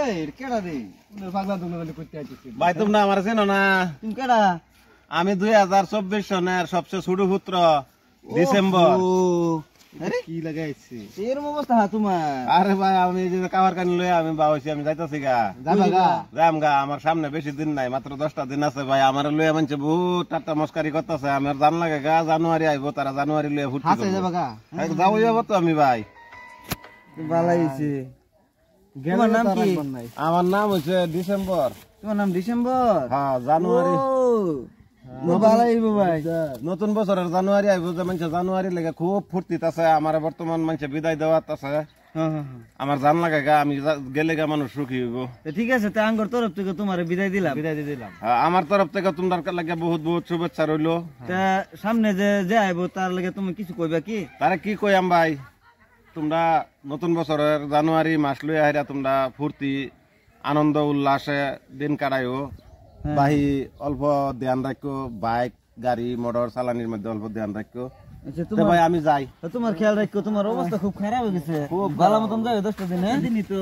এই কেডা রে উনি পাগলা দুগলা করতে আইছিস ভাই তোমরা আমার চেনো না তুমি কেডা আমি 2024 সনের সবচেয়ে ছোট পুত্র ডিসেম্বর আরে কি লাগাইছে এরকম অবস্থা তোমার আরে ভাই আমি যে কাবার কানি লই আমি বাউছি আমি যাইতাছি গা যাম গা আমার সামনে বেশি দিন নাই মাত্র 10টা দিন আছে ভাই আমার লই মানছে বহুত টাটা মস্কারি করতেছে আমার জান লাগে গা জানুয়ারি আইবো তারা জানুয়ারি লই ফুটি হাসে যাবা গা যাও যাবো তো আমি ভাই ভালাইছে তোমার নাম কি আমার নাম হচ্ছে ডিসেম্বর তোমার নাম ডিসেম্বর হ্যাঁ জানুয়ারি ভালাইবো ভাই নতুন বছরের জানুয়ারি আইবো যে মানুষ জানুয়ারি লেগে খুব ফুর্তিত আছে আমার বর্তমান মানুষ বিদায় দেওয়াত আছে আমার জান লাগে গা আমি গেলে গা মানুষ সুখী হইব ঠিক আছে তা আঙ্গর তরফ থেকে তোমার বিদায় দিলাম আমার তরফ থেকে তোমার লাগে বহুত বহুত শুভেচ্ছা রইলো তা সামনে যে আইবো তার লাগে তুমি কিছু কইবা কি তারে কি কইয়াম ভাই তোমরা নতুন বছরের জানুয়ারি মাস লই আইরা তোমরা ফুর্তি আনন্দ উল্লাসে দিন কাটাইও ভাই অল্প ধ্যান রাখো বাইক গাড়ি মোটর চালানির মধ্যে অল্প ধ্যান রাখো ভাই আমি যাই তোমার খেয়াল রাখো তোমার অবস্থা খুব খারাপ হয়ে গেছে খুব ভালো মতন যাবে 10টা দিন দিনই তো